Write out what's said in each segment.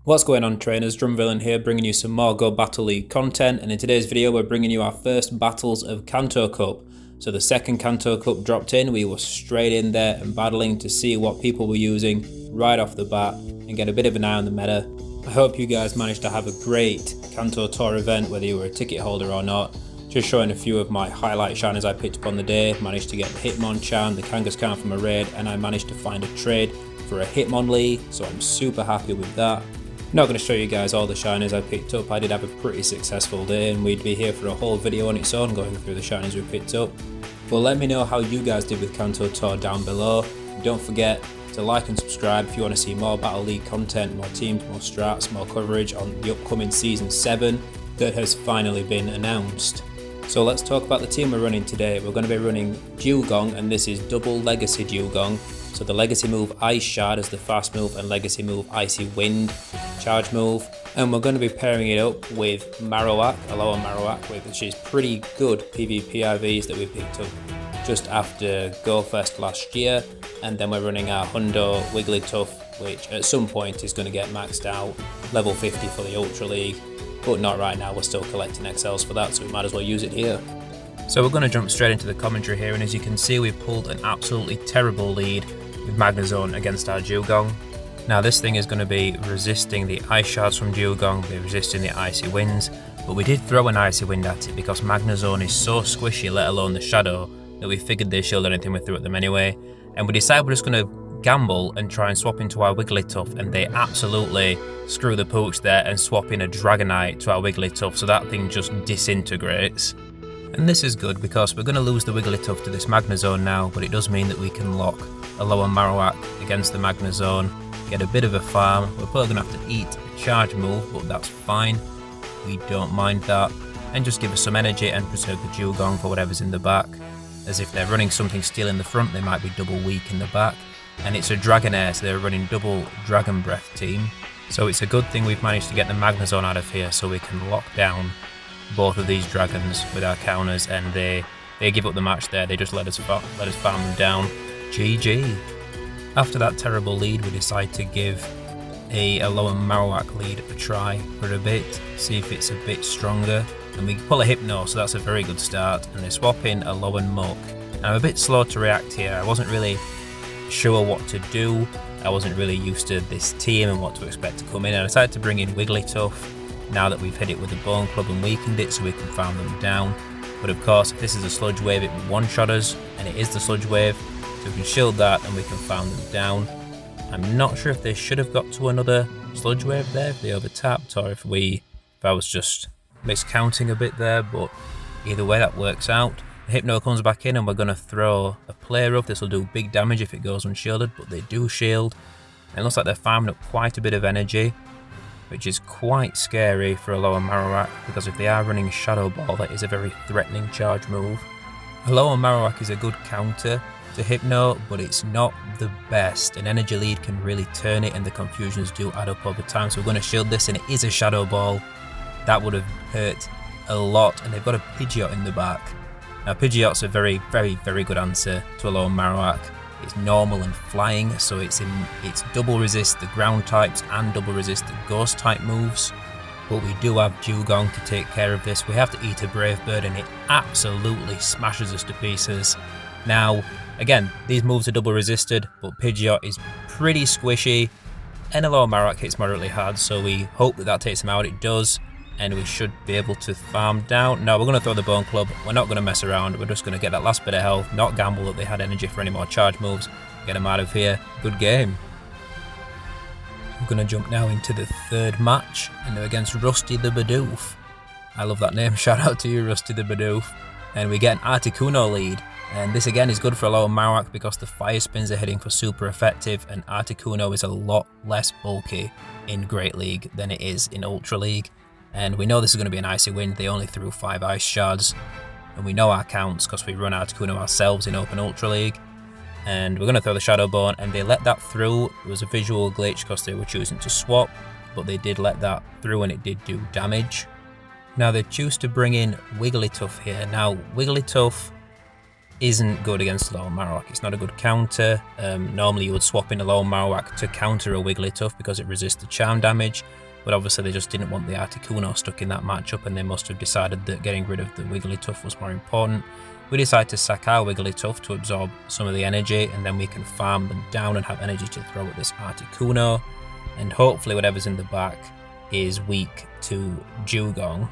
What's going on, trainers? Drumvillain here, bringing you some more Go Battle League content, and in today's video we're bringing you our first battles of Kanto Cup. So the second Kanto Cup dropped in, we were straight in there and battling to see what people were using right off the bat and get a bit of an eye on the meta. I hope you guys managed to have a great Kanto Tour event, whether you were a ticket holder or not. Just showing a few of my highlight shiners I picked up on the day. Managed to get the Hitmonchan, the Kangaskhan from a raid, and I managed to find a trade for a Hitmonlee, so I'm super happy with that. Not going to show you guys all the shiners I picked up. I did have a pretty successful day and we'd be here for a whole video on its own going through the shiners we picked up. But let me know how you guys did with Kanto Tour down below. Don't forget to like and subscribe if you want to see more Battle League content, more teams, more strats, more coverage on the upcoming Season 7 that has finally been announced. So let's talk about the team we're running today. We're going to be running Dewgong, and this is double Legacy Dewgong. So the Legacy move Ice Shard as the fast move and Legacy move Icy Wind charge move. And we're going to be pairing it up with Marowak, Alolan Marowak, which is pretty good PvP IVs that we picked up just after GoFest last year. And then we're running our Hundo Wigglytuff, which at some point is going to get maxed out, level 50 for the Ultra League. But not right now, we're still collecting XLs for that, so we might as well use it here. So we're going to jump straight into the commentary here, and as you can see we pulled an absolutely terrible lead with Magnezone against our Dewgong. Now this thing is going to be resisting the Ice Shards from Dewgong, be resisting the Icy Winds, but we did throw an Icy Wind at it because Magnezone is so squishy, let alone the Shadow, that we figured they shielded anything we threw at them anyway, and we decided we're just going to gamble and try and swap into our Wigglytuff, and they absolutely screw the pooch there and swap in a Dragonite to our Wigglytuff, so that thing just disintegrates. And this is good because we're going to lose the Wigglytuff to this Magnezone now, but it does mean that we can lock Alolan Marowak against the Magnezone, get a bit of a farm. We're probably going to have to eat a charge move, but that's fine. We don't mind that. And just give us some energy and preserve the Dewgong for whatever's in the back. As if they're running something steel in the front, they might be double weak in the back. And it's a Dragonair, so they're running double Dragon Breath team. So it's a good thing we've managed to get the Magnezone out of here so we can lock down both of these dragons with our counters, and they give up the match there. They just let us farm them down. GG. After that terrible lead, we decide to give a Alolan Marowak lead a try for a bit, see if it's a bit stronger. And we pull a Hypno, so that's a very good start. And they swap in Alolan Muck. And I'm a bit slow to react here. I wasn't really sure what to do. I wasn't really used to this team and what to expect to come in. I decided to bring in Wigglytuff now that we've hit it with the Bone Club and weakened it so we can farm them down. But of course, if this is a Sludge Wave, it will one-shot us, and it is the Sludge Wave, so we can shield that and we can farm them down. I'm not sure if they should have got to another Sludge Wave there, if they overtapped, or if I was just miscounting a bit there, but either way that works out. The Hypno comes back in and we're going to throw a Play Rough. This will do big damage if it goes unshielded, but they do shield. And it looks like they're farming up quite a bit of energy, which is quite scary for Alolan Marowak, because if they are running Shadow Ball, that is a very threatening charge move. Alolan Marowak is a good counter to Hypno, but it's not the best. An energy lead can really turn it, and the confusions do add up over time. So we're going to shield this, and it is a Shadow Ball. That would have hurt a lot, and they've got a Pidgeot in the back. Now Pidgeot's a very, very, very good answer to Alolan Marowak. It's normal and flying, so it's double resist the ground types and double resist the ghost type moves. But we do have Dewgong to take care of this. We have to eat a Brave Bird and it absolutely smashes us to pieces. Now, again, these moves are double resisted, but Pidgeot is pretty squishy and Alolan Marowak hits moderately hard, so we hope that takes him out. It does, and we should be able to farm down. No, we're going to throw the Bone Club. We're not going to mess around. We're just going to get that last bit of health, not gamble that they had energy for any more charge moves. Get them out of here. Good game. We're going to jump now into the third match, and they're against Rusty the Bidoof. I love that name. Shout out to you, Rusty the Bidoof. And we get an Articuno lead. And this again is good for Alolan Marowak because the Fire Spins are hitting for super effective, and Articuno is a lot less bulky in Great League than it is in Ultra League. And we know this is going to be an Icy Wind. They only threw 5 Ice Shards, and we know our counts because we run Articuno ourselves in Open Ultra League. And we're going to throw the Shadow Bone, and they let that through. It was a visual glitch because they were choosing to swap, but they did let that through and it did do damage. Now they choose to bring in Wigglytuff here. Now Wigglytuff isn't good against Alolan Marowak. It's not a good counter. Normally you would swap in Alolan Marowak to counter a Wigglytuff because it resists the charm damage, but obviously they just didn't want the Articuno stuck in that matchup, and they must have decided that getting rid of the Wigglytuff was more important. We decided to sack our Wigglytuff to absorb some of the energy, and then we can farm them down and have energy to throw at this Articuno, and hopefully whatever's in the back is weak to Dewgong.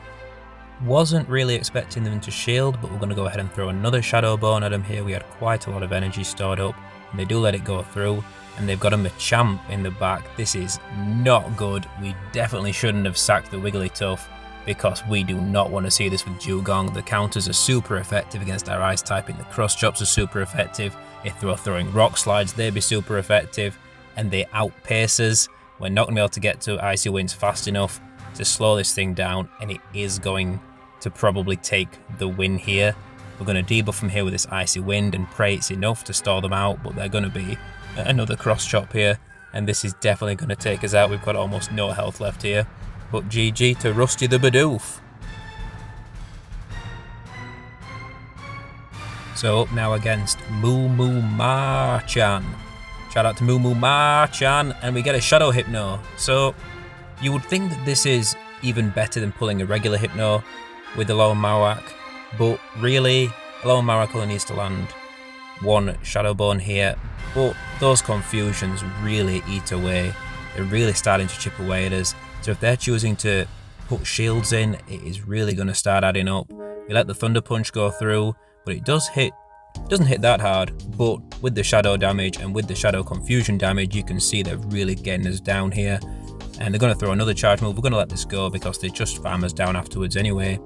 Wasn't really expecting them to shield, but we're going to go ahead and throw another Shadow Bone at them here. We had quite a lot of energy stored up, and they do let it go through, and they've got a Machamp in the back. This is not good. We definitely shouldn't have sacked the Wigglytuff, because we do not want to see this with Dewgong. The counters are super effective against our Ice typing. The cross chops are super effective. If they're throwing rock slides, they'd be super effective, and they outpace us. We're not going to be able to get to Icy Winds fast enough to slow this thing down, and it is going to probably take the win here. We're going to debuff from here with this Icy Wind and pray it's enough to stall them out, but they're going to be another cross chop here, and this is definitely going to take us out. We've got almost no health left here, but GG to Rusty the Bidoof. So up now against Moo Moo Marchan. Shout out to Moo Moo Marchan, and we get a Shadow Hypno. So you would think that this is even better than pulling a regular Hypno with Alolan Marowak, but really Alolan Marowak only needs to land one Shadow Bone here, but those confusions really eat away. They're really starting to chip away at us, so if they're choosing to put shields in, it is really going to start adding up. We let the Thunder Punch go through, but it doesn't hit that hard, but with the Shadow damage and with the Shadow Confusion damage, you can see they're really getting us down here. And they're going to throw another charge move. We're going to let this go because they just farm us down afterwards anyway.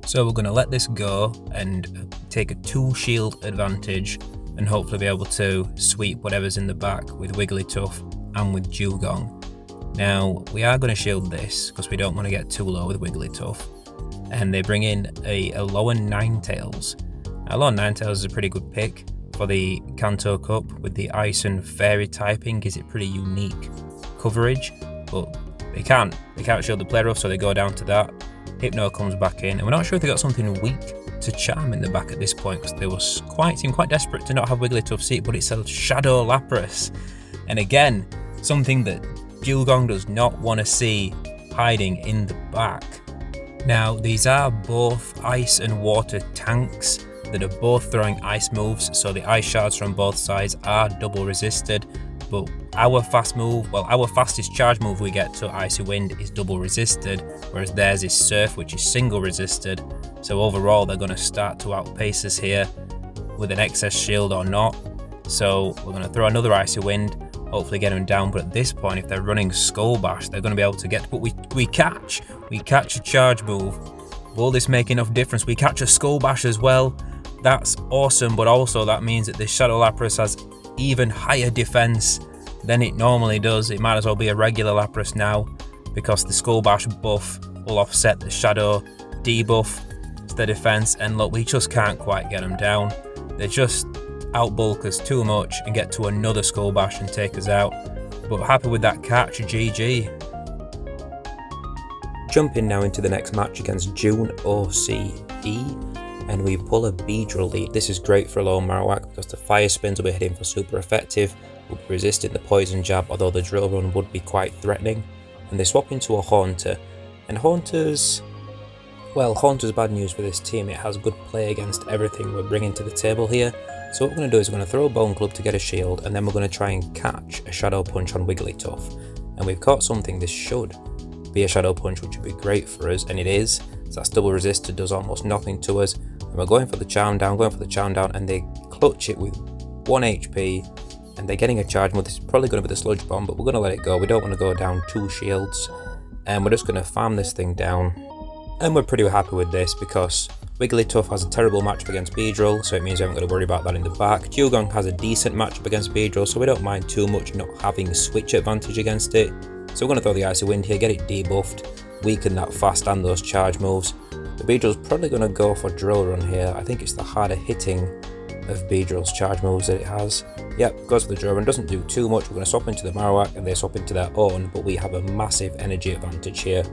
So we're going to let this go and take a 2 shield advantage and hopefully be able to sweep whatever's in the back with Wigglytuff and with Dewgong. Now, we are going to shield this because we don't want to get too low with Wigglytuff. And they bring in a Alolan Ninetales. Alolan Ninetales is a pretty good pick for the Kanto Cup with the Ice and Fairy typing. Gives it pretty unique coverage, but they can't shield the play rough, so they go down to that. Hypno comes back in, and we're not sure if they got something weak to Charm in the back at this point, because they seemed quite desperate to not have Wigglytuff seat, but it's a Shadow Lapras, and again, something that Dewgong does not want to see hiding in the back. Now, these are both ice and water tanks that are both throwing ice moves, so the ice shards from both sides are double resisted, but our fastest charge move we get to Icy Wind is double resisted, whereas theirs is Surf, which is single resisted. So overall, they're going to start to outpace us here with an excess shield or not. So we're going to throw another Icy Wind, hopefully get them down. But at this point, if they're running Skull Bash, they're going to be able to get. But we catch a charge move. Will this make enough difference? We catch a Skull Bash as well. That's awesome, but also that means that this Shadow Lapras has even higher defense than it normally does. It might as well be a regular Lapras now, because the Skull Bash buff will offset the Shadow debuff to the defense, and look, we just can't quite get them down. They just outbulk us too much and get to another Skull Bash and take us out. But happy with that catch, GG. Jumping now into the next match against June OCE, and we pull a Beedrill lead. This is great for Alolan Marowak because the Fire Spins will be hitting for super effective, will be resisting the Poison Jab, although the Drill Run would be quite threatening. And they swap into a Haunter, and Haunter's bad news for this team. It has good play against everything we're bringing to the table here. So what we're going to do is we're going to throw a Bone Club to get a shield, and then we're going to try and catch a Shadow Punch on Wigglytuff. And we've caught something. This should be a Shadow Punch, which would be great for us, and it is. So that's double resisted, does almost nothing to us. And we're going for the Charm Down, and they clutch it with 1 HP, and they're getting a charge move. This is probably going to be the Sludge Bomb, but we're going to let it go. We don't want to go down 2 shields, and we're just going to farm this thing down. And we're pretty happy with this because Wigglytuff has a terrible matchup against Beedrill, so it means we haven't got to worry about that in the back. Dewgong has a decent matchup against Beedrill, so we don't mind too much not having switch advantage against it. So we're going to throw the Icy Wind here, get it debuffed, weaken that fast and those charge moves. The Beedrill's probably going to go for Drill Run here. I think it's the harder hitting of Beedrill's charge moves that it has. Yep, goes for the Drill Run, doesn't do too much. We're going to swap into the Marowak and they swap into their own, but we have a massive energy advantage here.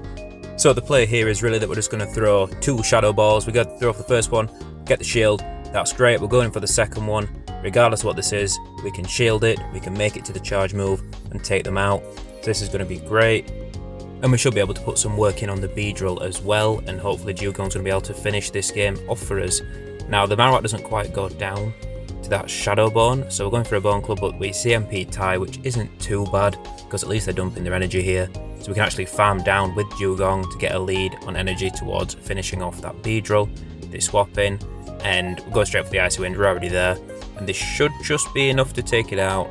So the play here is really that we're just going to throw 2 Shadow Balls. We got to throw off the first one, get the shield, That's great, we're going for the second one. Regardless of what this is, we can shield it, we can make it to the charge move and take them out. So this is going to be great. And we should be able to put some work in on the Beedrill as well, and hopefully Dewgong's going to be able to finish this game off for us. Now the Marowak doesn't quite go down to that Shadow Bone, so we're going for a Bone Club, but we CMP tie, which isn't too bad, because at least they're dumping their energy here. So we can actually farm down with Dewgong to get a lead on energy towards finishing off that Beedrill. They swap in, and we'll go straight for the Icy Wind, we're already there. And this should just be enough to take it out.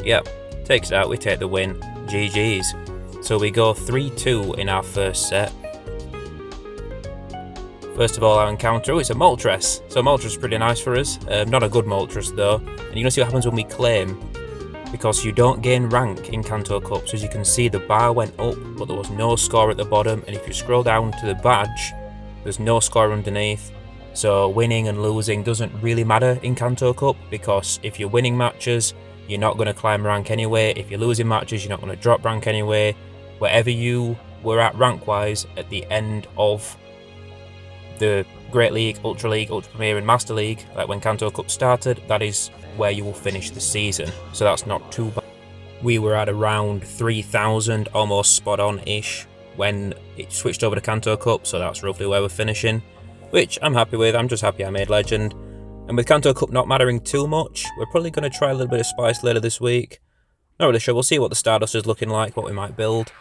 Yep, takes it out, we take the win. GG's. So we go 3-2 in our first set. First of all, our encounter, it's a Moltres. So Moltres is pretty nice for us. Not a good Moltres though. And you're going to see what happens when we claim. Because you don't gain rank in Kanto Cup. So as you can see, the bar went up, but there was no score at the bottom. And if you scroll down to the badge, there's no score underneath. So winning and losing doesn't really matter in Kanto Cup, because if you're winning matches, you're not going to climb rank anyway. If you're losing matches, you're not going to drop rank anyway. Wherever you were at rank-wise at the end of the Great League, Ultra League, Ultra Premier and Master League, like when Kanto Cup started, that is where you will finish the season. So that's not too bad. We were at around 3,000, almost spot on-ish, when it switched over to Kanto Cup, so that's roughly where we're finishing, which I'm happy with. I'm just happy I made Legend. And with Kanto Cup not mattering too much, we're probably going to try a little bit of Spice later this week. Not really sure, we'll see what the Stardust is looking like, what we might build.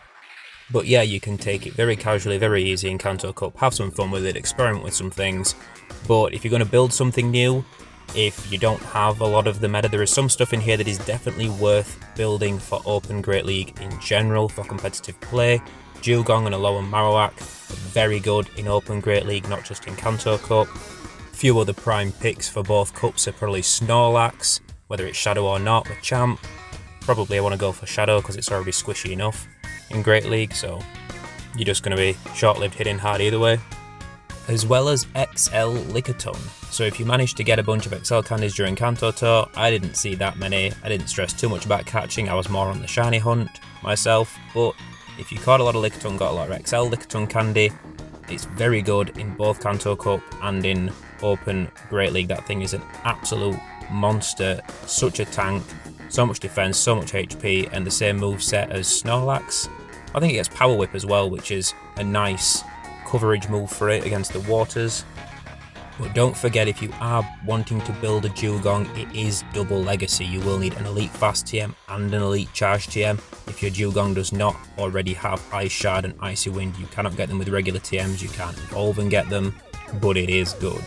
But yeah, you can take it very casually, very easy in Kanto Cup, have some fun with it, experiment with some things. But if you're going to build something new, if you don't have a lot of the meta, there is some stuff in here that is definitely worth building for Open Great League in general, for competitive play. Dewgong and Alolan Marowak are very good in Open Great League, not just in Kanto Cup. Few other prime picks for both cups are probably Snorlax, whether it's Shadow or not, the champ. Probably I want to go for Shadow because it's already squishy enough in Great League, so you're just going to be short-lived hitting hard either way. As well as XL Lickitung. So if you manage to get a bunch of XL candies during Kanto Tour, I didn't see that many. I didn't stress too much about catching, I was more on the shiny hunt myself, but if you caught a lot of Lickitung, got a lot of XL Lickitung candy, it's very good in both Kanto Cup and in Open Great League. That thing is an absolute monster, such a tank, so much defense, so much HP, and the same moveset as Snorlax. I think it gets Power Whip as well, which is a nice coverage move for it against the waters. But don't forget, if you are wanting to build a Dewgong, it is double legacy. You will need an Elite Fast TM and an Elite Charge TM. If your Dewgong does not already have Ice Shard and Icy Wind, you cannot get them with regular TMs, you can't evolve and get them, but it is good.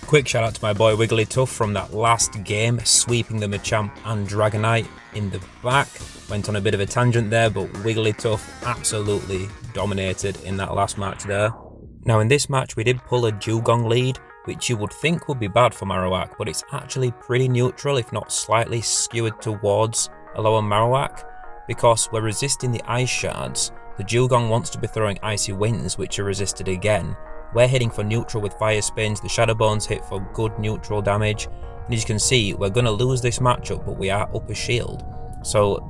Quick shout out to my boy Wigglytuff from that last game, sweeping the Machamp and Dragonite in the back. Went on a bit of a tangent there, but Wigglytuff absolutely dominated in that last match there. Now in this match we did pull a Dewgong lead, which you would think would be bad for Marowak, but it's actually pretty neutral, if not slightly skewed towards Alolan Marowak, because we're resisting the Ice Shards. The Dewgong wants to be throwing Icy Winds, which are resisted again. We're hitting for neutral with Fire Spins, the Shadow Bones hit for good neutral damage, and as you can see, we're going to lose this matchup, but we are up a shield. So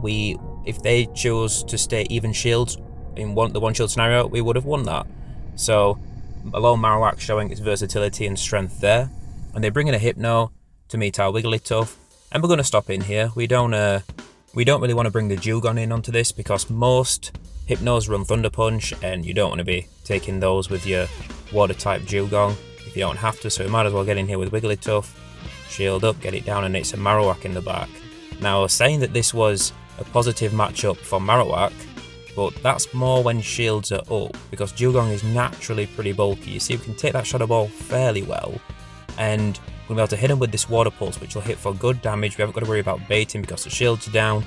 if they choose to stay even shields in the one shield scenario, we would have won that. So Alolan Marowak showing its versatility and strength there, and they bring in a Hypno to meet our Wigglytuff, and we're going to stop in here. We don't really want to bring the Dewgong in onto this, because most Hypnos run Thunder Punch, and you don't want to be taking those with your Water type Dewgong if you don't have to, so we might as well get in here with Wigglytuff, shield up, get it down, and it's a Marowak in the back. Now I was saying that this was a positive matchup for Marowak, but that's more when shields are up, because Dewgong is naturally pretty bulky. You see, we can take that Shadow Ball fairly well, and we'll be able to hit him with this Water Pulse, which will hit for good damage. We haven't got to worry about baiting because the shields are down,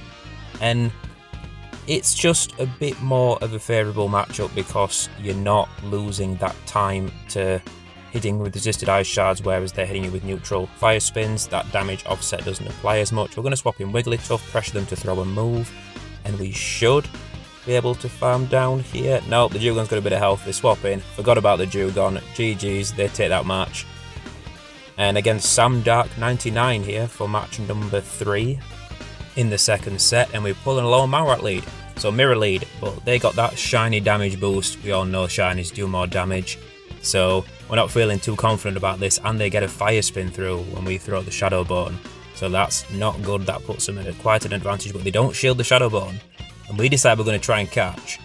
and it's just a bit more of a favourable matchup because you're not losing that time to hitting with resisted Ice Shards, whereas they're hitting you with neutral Fire Spins. That damage offset doesn't apply as much. We're going to swap in Wigglytuff, pressure them to throw a move, and we should be able to farm down here. Nope, the Dewgong's got a bit of health. They swap in. Forgot about the Dewgong. GG's, they take that match. And against Sam Dark 99 here for match number 3 in the second set, and we pull an Alolan Marowak lead. So mirror lead, but they got that shiny damage boost. We all know shinies do more damage. so we're not feeling too confident about this, and they get a fire spin through when we throw the Shadow Bone. So that's not good, that puts them at quite an advantage, but they don't shield the Shadow Bone. And we decide we're going to try and catch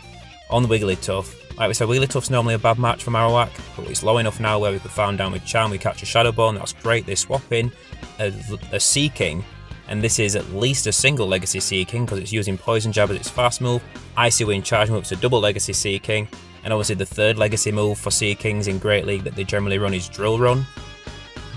on the Wigglytuff. Like we said, Wigglytuff's normally a bad match for Marowak, but it's low enough now where we could farm down with Charm, we catch a Shadow Bone, that's great. They swap in a Seaking, and this is at least a single Legacy Seaking because it's using Poison Jab as its fast move. Icy Wind Charge move, it's a double Legacy Seaking, and obviously the third Legacy move for Seakings in Great League that they generally run is Drill Run.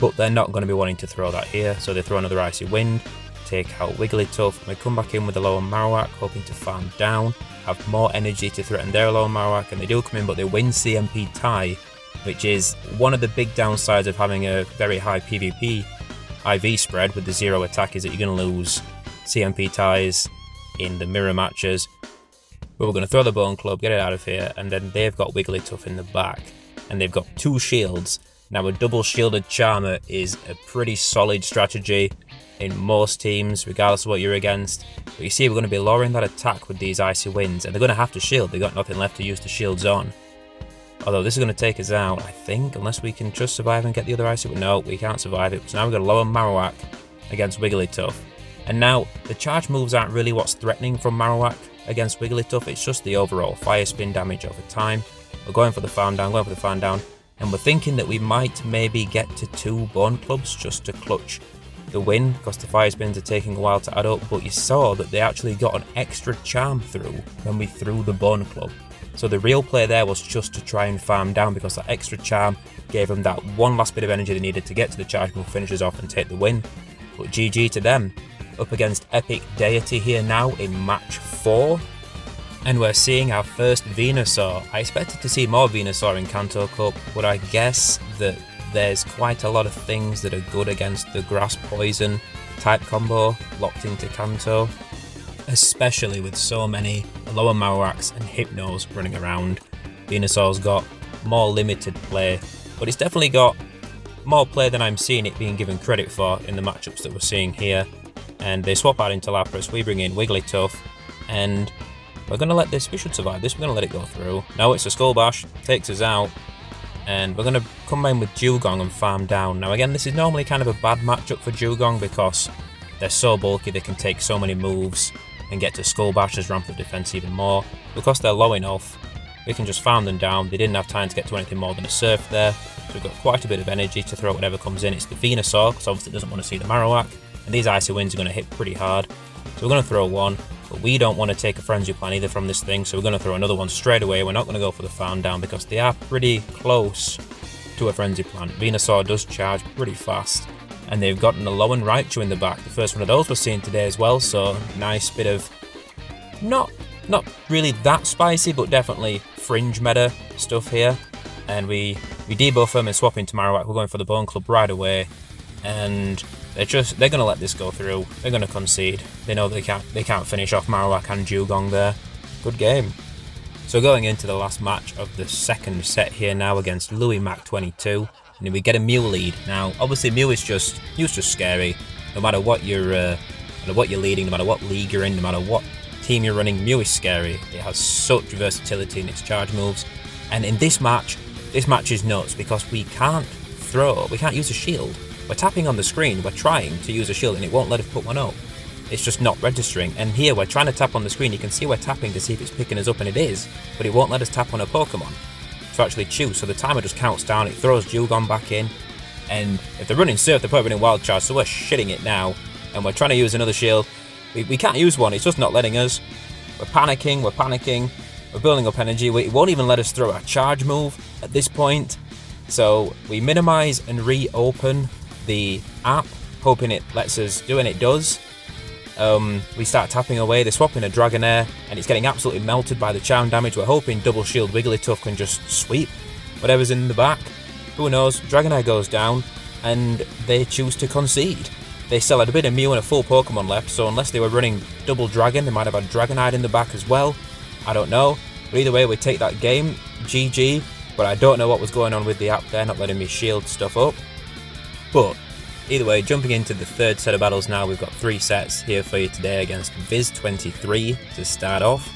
But they're not going to be wanting to throw that here, so they throw another Icy Wind, take out Wigglytuff, and we come back in with Alolan Marowak, hoping to farm down, have more energy to threaten their Alolan Marowak, and they do come in, but they win CMP tie, which is one of the big downsides of having a very high PvP IV spread with the 0 attack, is that you're going to lose CMP ties in the mirror matches. But we're going to throw the Bone Club, get it out of here, and then they've got Wigglytuff in the back, and they've got 2 shields. Now, a double shielded Charmer is a pretty solid strategy in most teams, regardless of what you're against. But you see, we're going to be lowering that attack with these Icy Winds, and they're going to have to shield. They've got nothing left to use the shields on. Although this is going to take us out, I think, unless we can just survive and get the other Icy Wind. No, we can't survive it. So now we've got a lower Marowak against Wigglytuff. And now, the charge moves aren't really what's threatening from Marowak against Wigglytuff. It's just the overall fire spin damage over time. We're going for the farm down, and we're thinking that we might maybe get to 2 Bone Clubs just to clutch the win, because the fire spins are taking a while to add up. But you saw that they actually got an extra Charm through when we threw the Bone Club. So the real play there was just to try and farm down, because that extra Charm gave them that one last bit of energy they needed to get to the charge move, finishes off and take the win. But GG to them. Up against Epic Deity here now in match 4. And we're seeing our first Venusaur. I expected to see more Venusaur in Kanto Cup, but I guess that there's quite a lot of things that are good against the Grass Poison type combo locked into Kanto. Especially with so many Alolan Marowaks and Hypnos running around. Venusaur's got more limited play, but it's definitely got more play than I'm seeing it being given credit for in the matchups that we're seeing here. And they swap out into Lapras, we bring in Wigglytuff, and we're going to let this, we should survive this, we're going to let it go through. No, it's a Skull Bash, takes us out, and we're going to combine with Dewgong and farm down. Now again, this is normally kind of a bad matchup for Dewgong because they're so bulky, they can take so many moves and get to Skull Bash's ramp of defense even more. Because they're low enough, we can just farm them down. They didn't have time to get to anything more than a Surf there, so we've got quite a bit of energy to throw whatever comes in. It's the Venusaur, because obviously it doesn't want to see the Marowak, and these Icy Winds are going to hit pretty hard. So we're going to throw one, but we don't want to take a Frenzy Plan either from this thing, so we're going to throw another one straight away. We're not going to go for the farm down because they are pretty close to a Frenzy Plant. Venusaur does charge pretty fast, and they've got an Alolan Raichu in the back. The first one of those we're seeing today as well, so nice bit of not really that spicy, but definitely fringe meta stuff here. And we debuff them and swap into Marowak. We're going for the Bone Club right away, and they're going to let this go through. They're going to concede. They know they can't finish off Marowak and Dewgong there. Good game. So going into the last match of the second set here now against Louis Mac 22, and we get a Mew lead. Now obviously Mew's just scary. No matter what you're leading, no matter what league you're in, no matter what team you're running, Mew is scary. It has such versatility in its charge moves. And in this match is nuts because we can't use a shield. We're tapping on the screen, we're trying to use a shield and it won't let us put one up. It's just not registering. And here we're trying to tap on the screen, you can see we're tapping to see if it's picking us up, and it is, but it won't let us tap on a Pokemon to actually choose. So the timer just counts down, it throws Dewgong back in, and if they're running Surf, they're probably running Wild Charge, so we're shitting it now. And we're trying to use another shield. We can't use one, it's just not letting us. We're panicking, we're building up energy. It won't even let us throw our charge move at this point. So we minimize and reopen the app, hoping it lets us do, and it does. We start tapping away, they're swapping a Dragonair, and it's getting absolutely melted by the charm damage. We're hoping double shield Wigglytuff can just sweep whatever's in the back. Who knows? Dragonair goes down, and they choose to concede. They still had a bit of Mew and a full Pokemon left, so unless they were running double Dragon, they might have had Dragonite in the back as well. I don't know. But either way, we take that game. GG. But I don't know what was going on with the app there, not letting me shield stuff up. But either way, jumping into the third set of battles now, we've got 3 sets here for you today against Viz23 to start off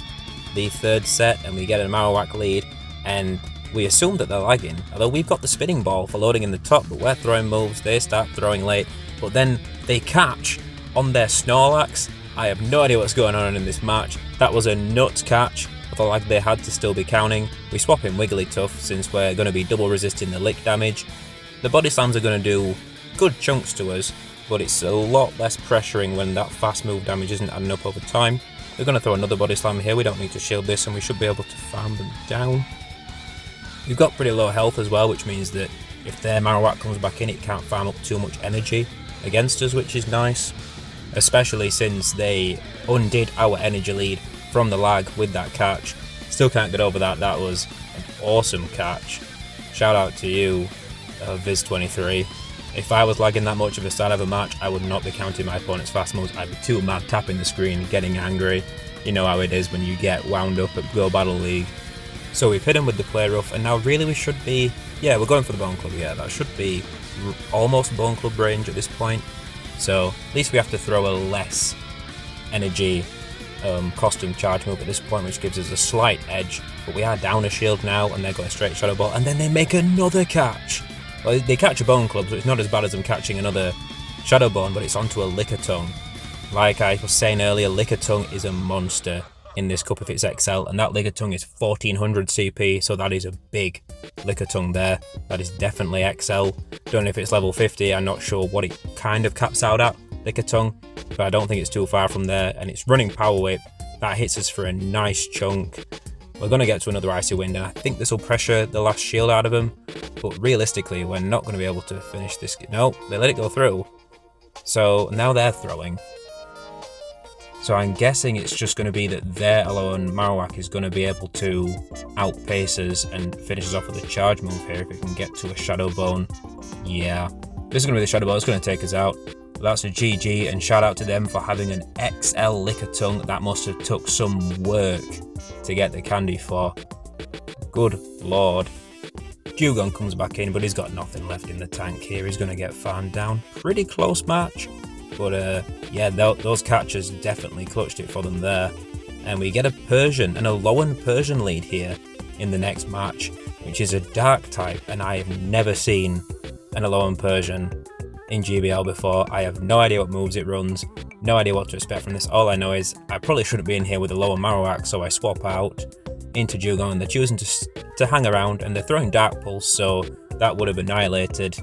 the third set, and we get a Marowak lead. And We assume that they're lagging, although we've got the spinning ball for loading in the top, but we're throwing moves, they start throwing late, but then they catch on their Snorlax. I have no idea what's going on in this match. That was a nuts catch. I felt like they had to still be counting. We swap in Wigglytuff since we're going to be double resisting the lick damage. The body slams are going to do good chunks to us, but it's a lot less pressuring when that fast move damage isn't adding up over time. They're going to throw another body slam here. We don't need to shield this, and we should be able to farm them down. We've got pretty low health as well, which means that if their Marowak comes back in, it can't farm up too much energy against us, which is nice. Especially since they undid our energy lead from the lag with that catch. Still can't get over that. That was an awesome catch. Shout out to you, Viz23. If I was lagging that much at the start of a match, I would not be counting my opponent's fast moves. I'd be too mad tapping the screen, getting angry. You know how it is when you get wound up at Go Battle League. So we've hit him with the play rough, and now really we should be... Yeah, we're going for the Bone Club, yeah. That should be almost Bone Club range at this point. So at least we have to throw a less energy costing charge move at this point, which gives us a slight edge. But we are down a shield now, and they're going straight Shadow Ball, and then they make another catch. Well, they catch a Bone Club, so it's not as bad as them catching another Shadow Bone, but it's onto a Lickitung. Like I was saying earlier, Lickitung is a monster in this cup if it's XL, and that Lickitung is 1400 CP, so that is a big Lickitung there. That is definitely XL. Don't know if it's level 50, I'm not sure what it kind of caps out at, Lickitung, but I don't think it's too far from there, and it's running Power Whip. That hits us for a nice chunk. We're going to get to another Icy Wind, and I think this will pressure the last shield out of him, but realistically, we're not going to be able to finish this. No, they let it go through. So now they're throwing. So I'm guessing it's just going to be that their Alolan Marowak is going to be able to outpace us and finish us off with a charge move here if it can get to a Shadow Bone. Yeah, this is going to be the Shadow Bone. It's going to take us out. But that's a GG, and shout out to them for having an XL Lickitung. That must have took some work to get the candy for. Good lord. Dewgong comes back in, but he's got nothing left in the tank here. He's going to get farmed down. Pretty close match. But yeah, those catchers definitely clutched it for them there. And we get a Persian, an Alolan Persian lead here in the next match, which is a dark type, and I have never seen an Alolan Persian in GBL before. I have no idea what moves it runs, no idea what to expect from this. All I know is I probably shouldn't be in here with Alolan Marowak, so I swap out into Dewgong, and they're choosing to hang around, and they're throwing Dark Pulse, so that would have annihilated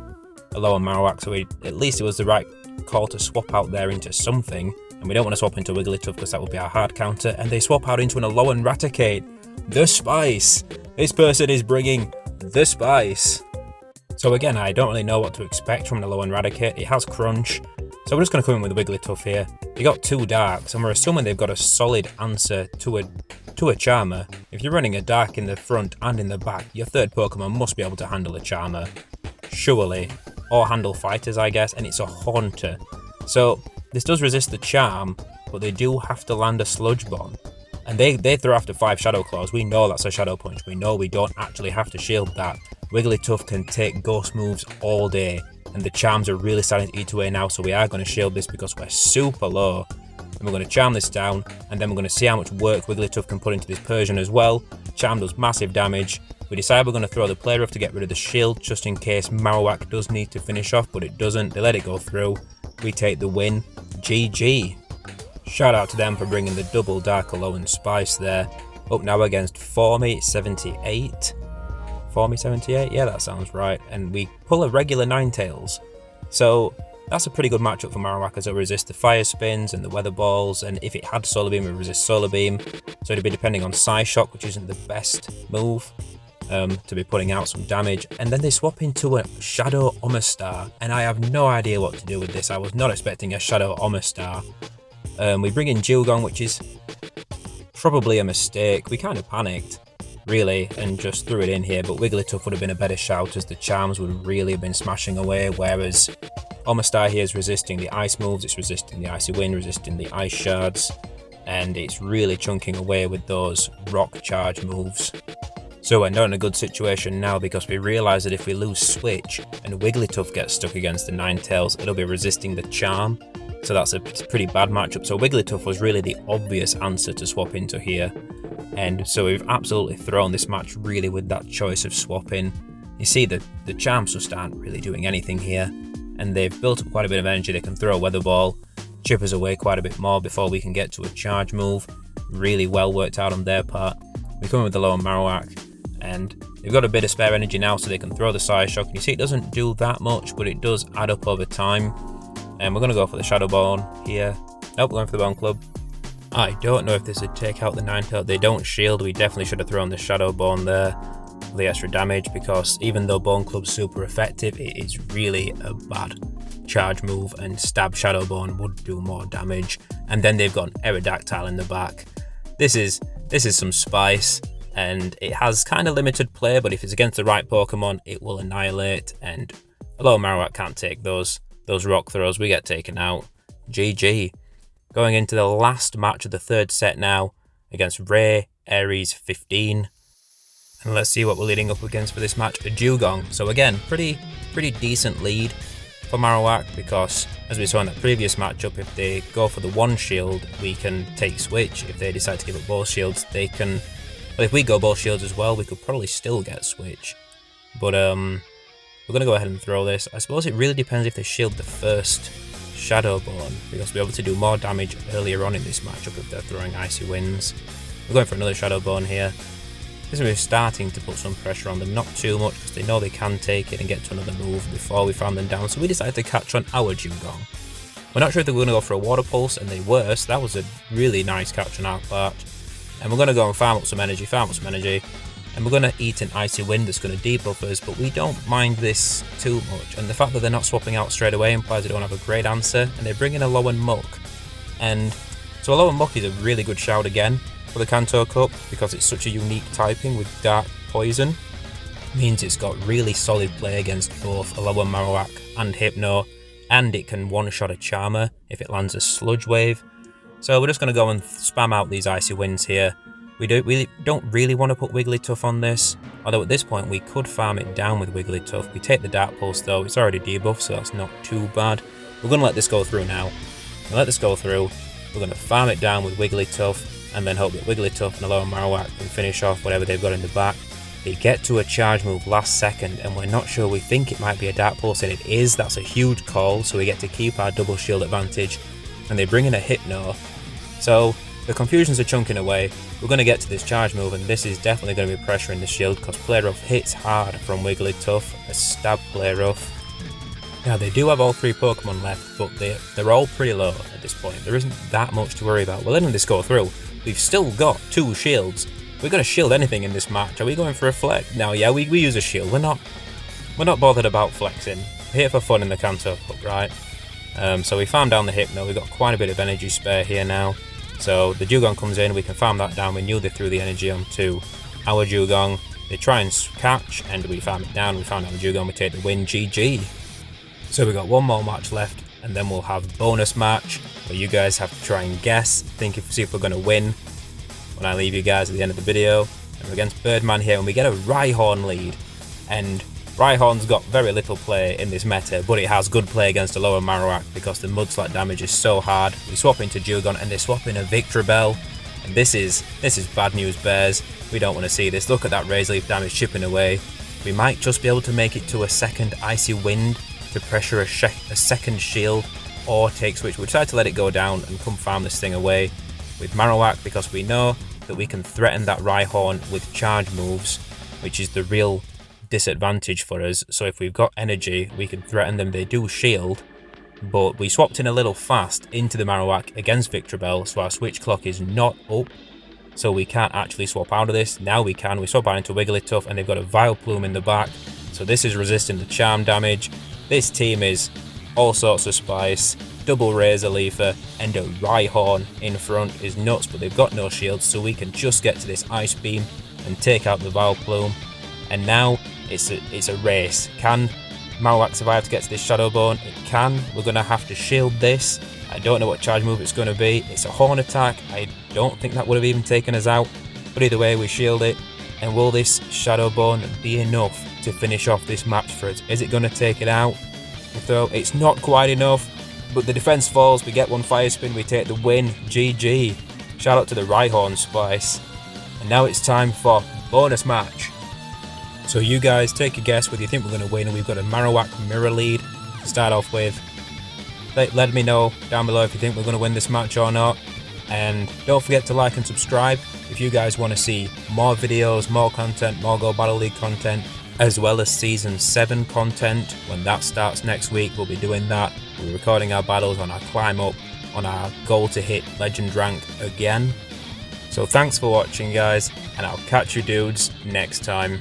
Alolan Marowak, so at least it was the right call to swap out there into something, and we don't want to swap into Wigglytuff because that would be our hard counter, and they swap out into an Alolan Raticate. The spice! This person is bringing the spice. So again, I don't really know what to expect from an Alolan Raticate. It has Crunch, so we're just going to come in with Wigglytuff here. They got two Darks, and we're assuming they've got a solid answer to a Charmer. If you're running a Dark in the front and in the back, your third Pokemon must be able to handle a Charmer. Surely. Or handle fighters, I guess, and it's a Haunter. So this does resist the Charm, but they do have to land a Sludge Bomb. And they throw after 5 Shadow Claws. We know that's a Shadow Punch. We know we don't actually have to shield that. Wigglytuff can take Ghost moves all day, and the Charms are really starting to eat away now, so we are going to shield this because we're super low. And we're going to Charm this down, and then we're going to see how much work Wigglytuff can put into this Persian as well. Charm does massive damage. We decide we're going to throw the play rough to get rid of the shield, just in case Marowak does need to finish off, but it doesn't. They let it go through. We take the win. GG. Shout out to them for bringing the double Dark Alolan Spice there. Up now against Formy78. Formy78? Yeah, that sounds right. And we pull a regular Ninetales. So that's a pretty good matchup for Marowak, as it'll resist the Fire Spins and the Weather Balls, and if it had Solar Beam, it would resist Solar Beam. So it'd be depending on Psyshock, which isn't the best move. To be putting out some damage, and then they swap into a Shadow Omastar, and I have no idea what to do with this. I was not expecting a Shadow Omastar. We bring in Dewgong, which is probably a mistake. We kind of panicked, really, and just threw it in here, but Wigglytuff would have been a better shout, as the Charms would really have been smashing away, whereas Omastar here is resisting the Ice moves, it's resisting the Icy Wind, resisting the Ice Shards, and it's really chunking away with those Rock Charge moves. So we're not in a good situation now, because we realise that if we lose Switch and Wigglytuff gets stuck against the Ninetales, it'll be resisting the Charm. So that's a pretty bad matchup. So Wigglytuff was really the obvious answer to swap into here. And so we've absolutely thrown this match really with that choice of swapping. You see the charms just aren't really doing anything here, and they've built up quite a bit of energy. They can throw a weather ball, chip us away quite a bit more before we can get to a charge move. Really well worked out on their part. We come in with the Alolan Marowak, and they've got a bit of spare energy now, so they can throw the Side Shock. And you see it doesn't do that much, but it does add up over time. And we're going to go for the Shadow Bone here. Nope, we're going for the Bone Club. I don't know if this would take out the Ninetale. They don't shield. We definitely should have thrown the Shadow Bone there for the extra damage, because even though Bone Club's super effective, it is really a bad charge move, and Stab Shadow Bone would do more damage. And then they've got an Aerodactyl in the back. This is some spice, and it has kind of limited play, but if it's against the right Pokemon, it will annihilate. And Alolan Marowak can't take those rock throws. We get taken out. GG. Going into the last match of the third set now against Ray Aries 15. And let's see what we're leading up against for this match. A Dewgong. So again, pretty decent lead for Marowak, because as we saw in that previous matchup, if they go for the one shield, we can take switch. If they decide to give up both shields, they can. But if we go both shields as well, we could probably still get switch. But we're going to go ahead and throw this. I suppose it really depends if they shield the first Shadow Bone, because we're able to do more damage earlier on in this matchup if they're throwing Icy Winds. We're going for another Shadow Bone here. This is starting to put some pressure on them, not too much, because they know they can take it and get to another move before we farm them down. So we decided to catch on our Dewgong. We're not sure if they're going to go for a Water Pulse, and they were, so that was a really nice catch on our part. And we're going to go and farm up some energy, and we're going to eat an Icy Wind that's going to debuff us, but we don't mind this too much. And the fact that they're not swapping out straight away implies they don't have a great answer, and they bring in a Alolan Muck. And so Alolan Muck is a really good shout again for the Kanto Cup, because it's such a unique typing with Dark Poison. It means it's got really solid play against both Alolan Marowak and Hypno, and it can one-shot a Charmer if it lands a Sludge Wave. So we're just going to go and spam out these Icy Winds here. We don't really want to put Wigglytuff on this, although at this point we could farm it down with Wigglytuff. We take the Dark Pulse though, it's already debuffed, so that's not too bad. We're going to let this go through now. We're going to farm it down with Wigglytuff, and then hope that Wigglytuff and Alolan Marowak can finish off whatever they've got in the back. They get to a charge move last second, and we're not sure. We think it might be a Dark Pulse, and it is. That's a huge call, so we get to keep our double shield advantage. And they bring in a Hypno. So the confusions are chunking away. We're going to get to this charge move, and this is definitely going to be pressuring the shield, because Play Rough hits hard from Wigglytuff. A Stab Play Rough. Now they do have all three Pokemon left, but they're all pretty low at this point. There isn't that much to worry about. We're letting this go through. We've still got two shields. We're going to shield anything in this match. Are we going for a flex? No, yeah, we use a shield. We're not bothered about flexing. We're here for fun in the Kanto Cup, right? So we farm down the Hypno. We've got quite a bit of energy spare here now. So the Dewgong comes in, we can farm that down. We knew they threw the energy onto our Dewgong. They try and catch, and we farm it down. We farm down the Dewgong, we take the win. GG. So we've got one more match left, and then we'll have bonus match, where you guys have to try and guess, see if we're going to win, when I leave you guys at the end of the video. And we're against Birdman here, and we get a Rhyhorn lead. And Rhyhorn's got very little play in this meta, but it has good play against Alolan Marowak, because the Mudslap damage is so hard. We swap into Dewgong, and they swap in a Victreebel. And this is bad news, bears. We don't want to see this. Look at that Razor Leaf damage chipping away. We might just be able to make it to a second Icy Wind to pressure a second shield, or take switch. We decide to let it go down and come farm this thing away with Marowak, because we know that we can threaten that Rhyhorn with charge moves, which is the real disadvantage for us. So if we've got energy, we can threaten them. They do shield, but we swapped in a little fast into the Marowak against Victreebel, so our switch clock is not up, so we can't actually swap out of this. Now we can. We swap out into Wigglytuff, and they've got a Vileplume in the back, so this is resisting the charm damage. This team is all sorts of spice. Double Razor Leafer and a Rhyhorn in front is nuts, but they've got no shields, so we can just get to this Ice Beam and take out the Vileplume. And now it's a race. Can Marowak survive to get to this Shadow Bone? It can. We're going to have to shield this. I don't know what charge move it's going to be. It's a Horn Attack. I don't think that would have even taken us out, but either way we shield it. And will this Shadow Bone be enough to finish off this match for us? Is it going to take it out? So it's not quite enough, but the defense falls. We get one Fire Spin, we take the win. GG. Shout out to the Rhyhorn Spice. And now it's time for bonus match. So you guys take a guess whether you think we're going to win. We've got a Marowak mirror lead to start off with. Let me know down below if you think we're going to win this match or not. And don't forget to like and subscribe if you guys want to see more videos, more content, more Go Battle League content, as well as Season 7 content. When that starts next week, we'll be doing that. We'll be recording our battles on our climb up, on our goal to hit Legend rank again. So thanks for watching, guys, and I'll catch you dudes next time.